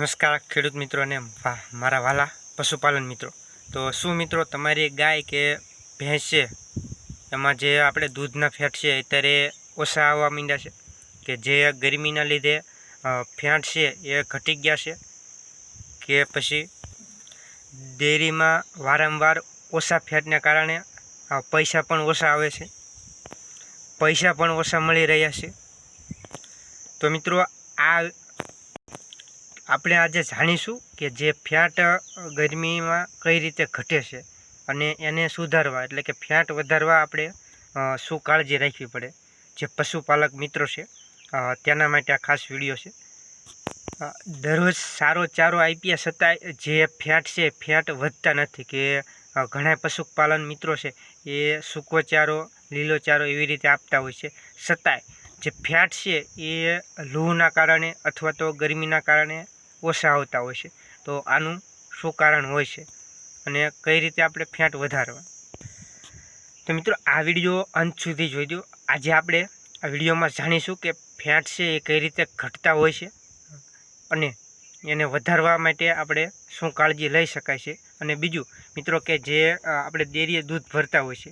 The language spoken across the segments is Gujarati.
નમસ્કાર ખેડૂત મિત્રોને મારા વાલા પશુપાલન મિત્રો। તો શું મિત્રો તમારી ગાય કે ભેંસ છે એમાં જે આપણે દૂધના ફેટ છે અત્યારે ઓછા આવવા માંડ્યા છે કે જે ગરમીના લીધે ફેટ છે એ ઘટી ગયા છે કે પછી ડેરીમાં વારંવાર ઓછા ફેટને કારણે પૈસા પણ ઓછા આવે છે, પૈસા પણ ઓછા મળી રહ્યા છે। તો મિત્રો આ આપણે આજે જાણીશું કે જે ફેટ ગરમીમાં કઈ રીતે ઘટે છે અને એને સુધારવા એટલે કે ફેટ વધારવા આપણે શું કાળજી રાખવી પડે। જે પશુપાલક મિત્રો છે તેના માટે આ ખાસ વિડીયો છે। દરરોજ સારો ચારો આપ્યા છતાંય જે ફેટ છે ફેટ વધતા નથી કે ઘણા પશુપાલન મિત્રો છે એ સૂકો ચારો લીલો ચારો એવી રીતે આપતા હોય છે, છતાંય જે ફેટ છે એ લૂના કારણે અથવા તો ગરમીના કારણે ઓછા આવતા હોય છે। તો આનું શું કારણ હોય છે અને કઈ રીતે આપણે ફેટ વધારવા, તો મિત્રો આ વિડીયો અંત સુધી જોઈજો। આજે આપણે આ વિડીયોમાં જાણીશું કે ફેટ છે એ કઈ રીતે ઘટતા હોય છે અને એને વધારવા માટે આપણે શું કાળજી લઈ શકાય છે। અને બીજું મિત્રો કે જે આપણે ડેરીએ દૂધ ભરતા હોય છે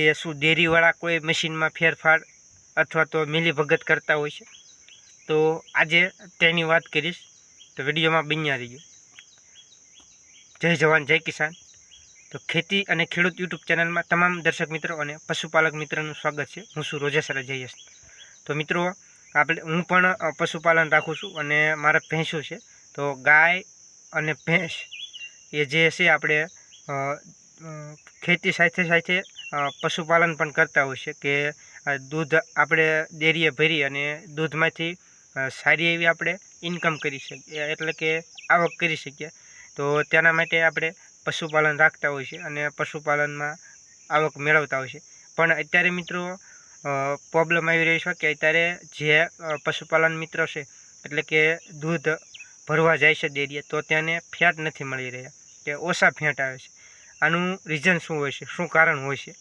એ શું ડેરીવાળા કોઈ મશીનમાં ફેરફાર અથવા તો મિલીભગત કરતા હોય છે, તો આજે તેની વાત કરીશ। તો વિડીયોમાં બન્યા રહીજો। જય જવાન જય કિસાન। તો ખેતી અને ખેડૂત યુટ્યુબ ચેનલમાં તમામ દર્શક મિત્રો અને પશુપાલક મિત્રોનું સ્વાગત છે। હું છું રોજેસરા જયેશ। તો મિત્રો હું પણ પશુપાલન રાખું છું અને મારા ભેંસો છે। તો ગાય અને ભેંસ એ જે છે આપણે ખેતી સાથે સાથે પશુપાલન પણ કરતા હોય છે કે દૂધ આપણે ડેરીએ ભરી અને દૂધમાંથી સારી એવી આપણે ઇન્કમ કરી શકીએ એટલે કે આવક કરી શકીએ। તો તેના માટે આપણે પશુપાલન રાખતા હોય છે અને પશુપાલનમાં આવક મેળવતા હોય છે। પણ અત્યારે મિત્રો પ્રોબ્લેમ આવી રહી છે કે અત્યારે જે પશુપાલન મિત્રો છે એટલે કે દૂધ ભરવા જાય છે ડેરીએ તો તેને ફેટ નથી મળી રહ્યા કે ઓછા ફેટ આવે છે। આનું રીઝન શું હોય છે, શું કારણ હોય છે,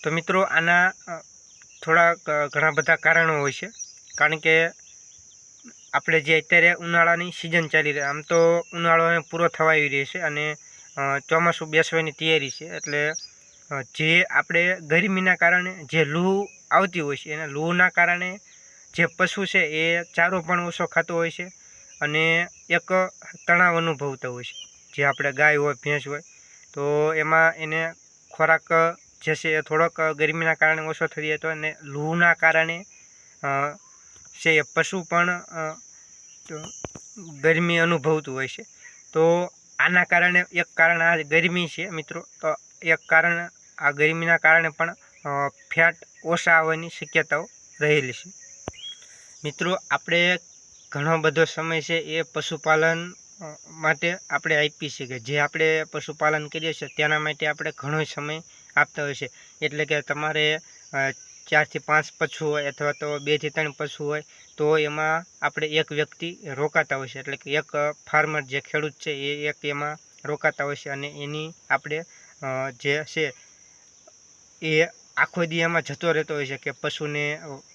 તો મિત્રો આના થોડા ઘણા બધા કારણો હોય છે। કારણ કે આપણે જે અત્યારે ઉનાળાની સિઝન ચાલી રહી, આમ તો ઉનાળો પૂરો થવા આવી રહ્યો છે અને ચોમાસું બેસવાની તૈયારી છે, એટલે જે આપણે ગરમીના કારણે જે લૂ આવતી હોય છે એના લૂના કારણે જે પશુ છે એ ચારો પણ ઓછો ખાતો હોય છે અને એક તણાવ અનુભવતો હોય છે। જે આપણે ગાય હોય ભેંસ હોય તો એમાં એને ખોરાક જે છે એ થોડોક ગરમીના કારણે ઓછો થઈ જતો અને લૂના કારણે છે એ પશુ પણ ગરમી અનુભવતું હોય છે। તો આના કારણે એક કારણ આ ગરમી છે મિત્રો, તો એક કારણ આ ગરમીના કારણે પણ ફેટ ઓછા આવવાની શક્યતાઓ રહેલી છે। મિત્રો આપણે ઘણો બધો સમય છે એ પશુપાલન માટે આપણે આપીએ છીએ કે જે આપણે પશુપાલન કરીએ છીએ તેના માટે આપણે ઘણો સમય આપતા હોય છે। એટલે કે તમારે 4 થી 5 પશુ હોય અથવા તો 2 થી 3 પશુ હોય તો એમાં આપણે એક વ્યક્તિ રોકાતા હોય છે, એટલે કે એક ફાર્મર જે ખેડૂત છે એ એક એમાં રોકાતા હોય છે અને એની આપણે જે છે એ આખો દી એમાં જતો રહેતો હોય છે કે પશુને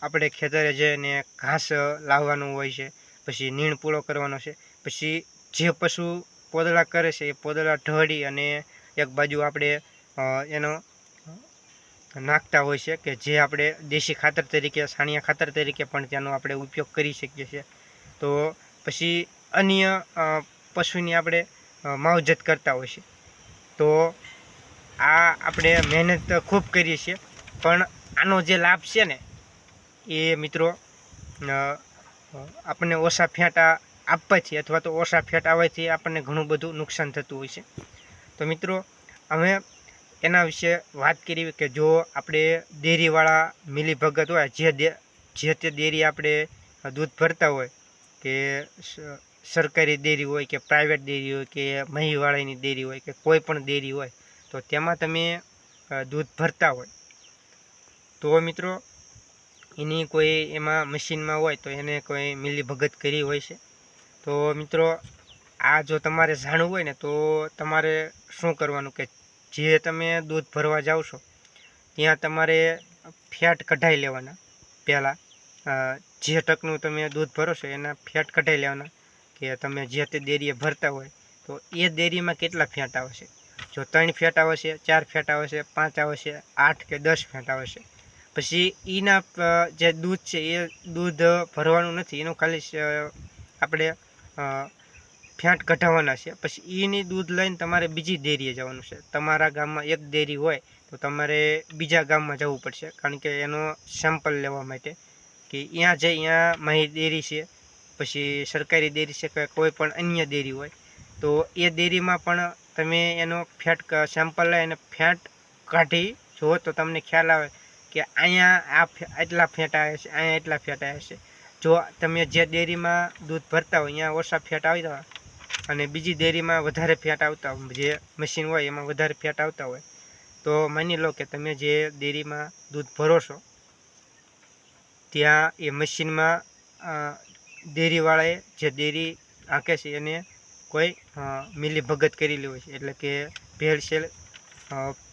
આપણે ખેતરે જઈને ઘાસ લાવવાનું હોય છે, પછી નીણ પૂરો કરવાનો છે, પછી જે પશુ પોદળા કરે છે એ પોદળા ઢળી અને એક બાજુ આપણે એનો નાખતા હોય છે કે જે આપણે દેશી ખાતર તરીકે છાણિયા ખાતર તરીકે પણ તેનો આપણે ઉપયોગ કરી શકીએ છીએ। તો પછી અન્ય પશુની આપણે માવજત કરતા હોય છે। તો આ આપણે મહેનત ખૂબ કરીએ છીએ પણ આનો જે લાભ છે ને એ મિત્રો આપણને ઓછા ફેટ આપવાથી અથવા તો ઓછા ફેટ આવવાથી આપણને ઘણું બધું નુકસાન થતું હોય છે। તો મિત્રો અમે એના વિશે વાત કરી કે જો આપણે ડેરીવાળા મિલીભગત હોય જે તે ડેરી આપણે દૂધ ભરતા હોય કે સરકારી ડેરી હોય કે પ્રાઇવેટ ડેરી હોય કે મહીવાળાની ડેરી હોય કે કોઈ પણ ડેરી હોય, તો તેમાં તમે દૂધ ભરતા હોય તો મિત્રો એની કોઈ એમાં મશીનમાં હોય તો એને કોઈ મિલીભગત કરી હોય છે। તો મિત્રો આ જો તમારે જાણવું હોય ને તો તમારે શું કરવાનું કે જે તમે દૂધ ભરવા જાઓ છો ત્યાં તમારે ફેટ કઢાવી લેવાના પહેલાં, જે ટકનું તમે દૂધ ભરો છો એના ફેટ કઢાઈ લેવાના, કે તમે જે તે ડેરીએ ભરતા હોય તો એ ડેરીમાં કેટલા ફેટ આવશે. જો 3 ફેટ આવશે, 4 ફેટ આવશે, 5 આવશે, 8 કે 10 ફેટ આવશે, પછી એના જે દૂધ છે એ દૂધ ભરવાનું નથી, એનું ખાલી આપણે ફેટ કઢાવવાના છે. પછી એની દૂધ લઈને તમારે બીજી ડેરીએ જવાનું છે. તમારા ગામમાં એક ડેરી હોય તો તમારે બીજા ગામમાં જવું પડશે, કારણ કે એનો સેમ્પલ લેવા માટે, કે અહીંયા જે અહીંયા માહી ડેરી છે, પછી સરકારી ડેરી છે કે કોઈ પણ અન્ય ડેરી હોય તો એ ડેરીમાં પણ તમે એનો ફેટ સેમ્પલ લઈ અને ફેટ કાઢી જુઓ તો તમને ખ્યાલ આવે કે અહીંયા એટલા ફેટ આવે છે, અહીંયા એટલા ફેટ આવે છે. જો તમે જે ડેરીમાં દૂધ ભરતા હોય અહીંયા ઓછા ફેટ આવતા હોય અને બીજી ડેરીમાં વધારે ફેટ આવતા હોય, જે મશીન હોય એમાં વધારે ફેટ આવતા હોય, તો માની લો કે તમે જે ડેરીમાં દૂધ ભરો છો ત્યાં એ મશીનમાં ડેરીવાળાએ જે ડેરી આંકે છે એને કોઈ મિલીભગત કરેલી હોય છે, એટલે કે ભેળસેળ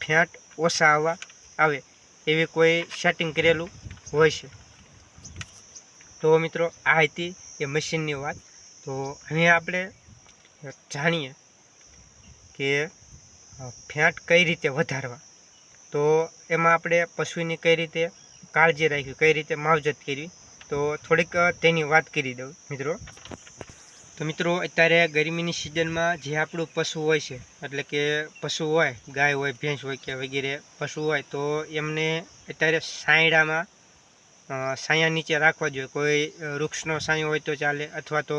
ફેટ ઓછા આવે એવી કોઈ સેટિંગ કરેલું હોય છે. તો મિત્રો આ હતી એ મશીનની વાત. તો હવે આપણે જાણીએ કે ફેટ કઈ રીતે વધારવા. તો એમાં આપણે પશુની કઈ રીતે કાળજી રાખવી, કઈ રીતે માવજત કરવી, તો થોડીક તેની વાત કરી દઉં મિત્રો. તો મિત્રો અત્યારે ગરમીની સિઝનમાં જે આપણું પશુ હોય છે, એટલે કે પશુ હોય, ગાય હોય, ભેંસ હોય કે વગેરે પશુ હોય, તો એમને અત્યારે છાંયડામાં છાંયા નીચે રાખવા જોઈએ. કોઈ વૃક્ષનો છાંયો હોય તો ચાલે, અથવા તો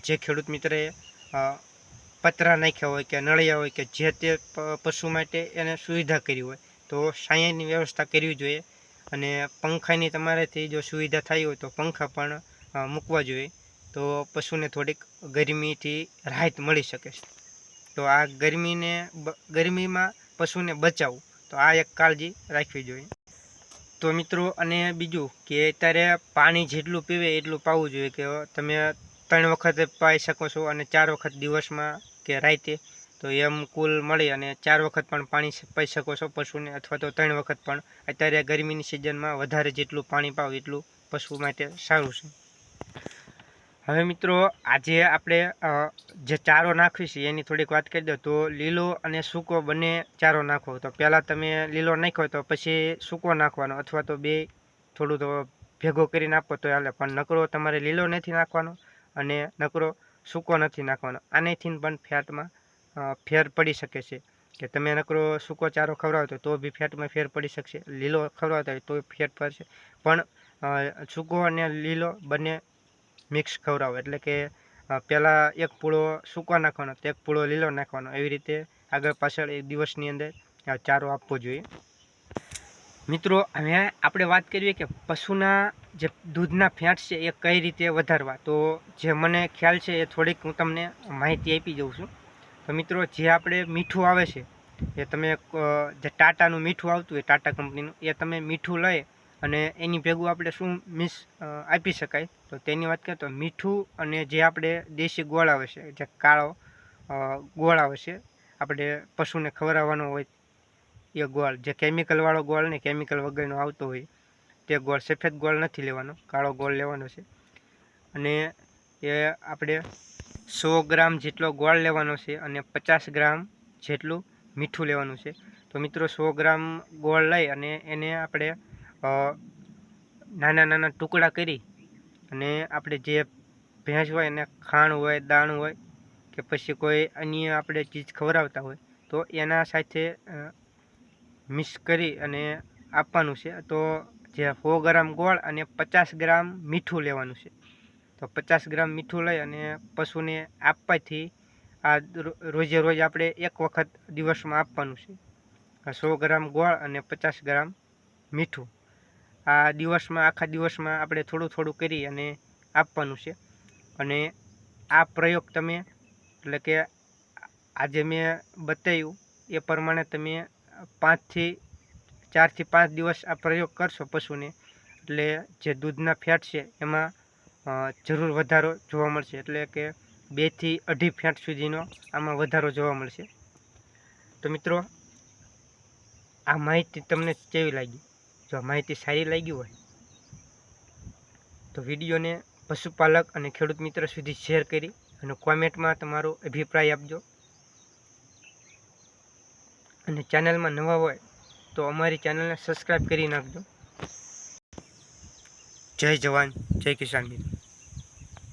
જે ખેડૂત મિત્રએ પતરા નાખ્યા હોય કે નળિયા હોય કે જે તે પશુ માટે એને સુવિધા કરી હોય તો છાંયાની વ્યવસ્થા કરવી જોઈએ. અને પંખાની તમારાથી જો સુવિધા થઈ હોય તો પંખા પણ મૂકવા જોઈએ, તો પશુને થોડીક ગરમીથી રાહત મળી શકે છે. તો આ ગરમીમાં પશુને બચાવવું, તો આ એક કાળજી રાખવી જોઈએ. તો મિત્રો અને બીજું કે અત્યારે પાણી જેટલું પીવે એટલું પાવું જોઈએ, કે તમે 3 વખત પાઈ શકો છો અને 4 વખત દિવસમાં કે રાતે, તો એમ કુલ મળી અને 4 વખત પણ પાણી પાઈ શકો છો પશુને, અથવા તો 3 વખત પણ. અત્યારે ગરમીની સિઝનમાં વધારે જેટલું પાણી પાવ એટલું પશુ માટે સારું છે. હવે મિત્રો આજે આપણે જે ચારો નાખવી છે એની થોડીક વાત કરી દો. તો લીલો અને સૂકો બંને ચારો નાખો. તો પહેલાં તમે લીલો નાખ્યો તો પછી સૂકો નાખવાનો, અથવા તો બે થોડું તો ભેગો કરીને આપો તો હાલે, પણ નકરો તમારે લીલો નથી નાખવાનો અને નકરો સૂકો નથી નાખવાનો. આનેથી પણ ફેટમાં ફેર પડી શકે છે, કે તમે નકરો સૂકો ચારો ખવડાવતો તો બી ફેટમાં ફેર પડી શકશે, લીલો ખવડાવતા હોય તો ફેટ પડશે. પણ સૂકો અને લીલો બંને મિક્સ ખવડાવો, એટલે કે પહેલાં એક પૂળો સૂકો નાખવાનો તો એક પૂળો લીલો નાખવાનો, એવી રીતે આગળ પાછળ એક દિવસની અંદર ચારો આપવો જોઈએ. મિત્રો હવે આપણે વાત કરીએ કે પશુના જે દૂધના ફેટ છે એ કઈ રીતે વધારવા. તો જે મને ખ્યાલ છે એ થોડીક હું તમને માહિતી આપી દઉં છું. તો મિત્રો જે આપણે મીઠું આવે છે એ તમે જે ટાટાનું મીઠું આવતું હોય, ટાટા કંપનીનું, એ તમે મીઠું લઈ અને એની ભેગું આપણે શું આપી શકાય. તો તેની વાત કરીએ તો મીઠું અને જે આપણે દેશી ગોળ આવે છે, જે કાળો ગોળ આવે છે, આપણે પશુને ખવડાવવાનો હોય એ ગોળ, જે કેમિકલવાળો ગોળ ને કેમિકલ વગરનો આવતો હોય તે ગોળ, સફેદ ગોળ નથી લેવાનો, કાળો ગોળ લેવાનો છે. અને એ આપણે 100 ગ્રામ જેટલો ગોળ લેવાનો છે અને 50 ગ્રામ જેટલું મીઠું લેવાનું છે. તો મિત્રો 100 ગ્રામ ગોળ લઈ અને એને આપણે નાના નાના ટુકડા કરી અને આપણે જે ભેંસ હોય એને ખાણ હોય, દાણ હોય કે પછી કોઈ અન્ય આપણે ચીજ ખવડાવતા હોય તો એના સાથે મિક્સ કરી અને આપવાનું છે. તો જે 100 ગ્રામ ગોળ અને 50 ગ્રામ મીઠું લેવાનું છે. તો 50 ગ્રામ મીઠું લઈ અને પશુને આપવાથી આ રોજે રોજ આપણે એક વખત દિવસમાં આપવાનું છે. 100 ગ્રામ ગોળ અને 50 ગ્રામ મીઠું આ દિવસમાં, આખા દિવસમાં આપણે થોડું થોડું કરી અને આપવાનું છે. અને આ પ્રયોગ તમે, એટલે કે આજે મેં બતાવ્યું એ પ્રમાણે તમે 4 થી 5 દિવસ આ પ્રયોગ કરશો પશુને, એટલે જે દૂધના ફેટ છે એમાં જરૂર વધારો જોવા મળશે, એટલે કે 2 થી 2.5 ફેટ સુધીનો આમાં વધારો જોવા મળશે. તો મિત્રો આ માહિતી તમને કેવી લાગી? જો માહિતી સારી લાગી હોય તો વિડીયોને પશુપાલક અને ખેડૂત મિત્ર સુધી શેર કરી અને કોમેન્ટમાં તમારો અભિપ્રાય આપજો. અને ચેનલમાં નવા હોય તો અમારી ચેનલને સબસ્ક્રાઈબ કરી નાખજો. જય જવાન જય કિસાન મિત્રો.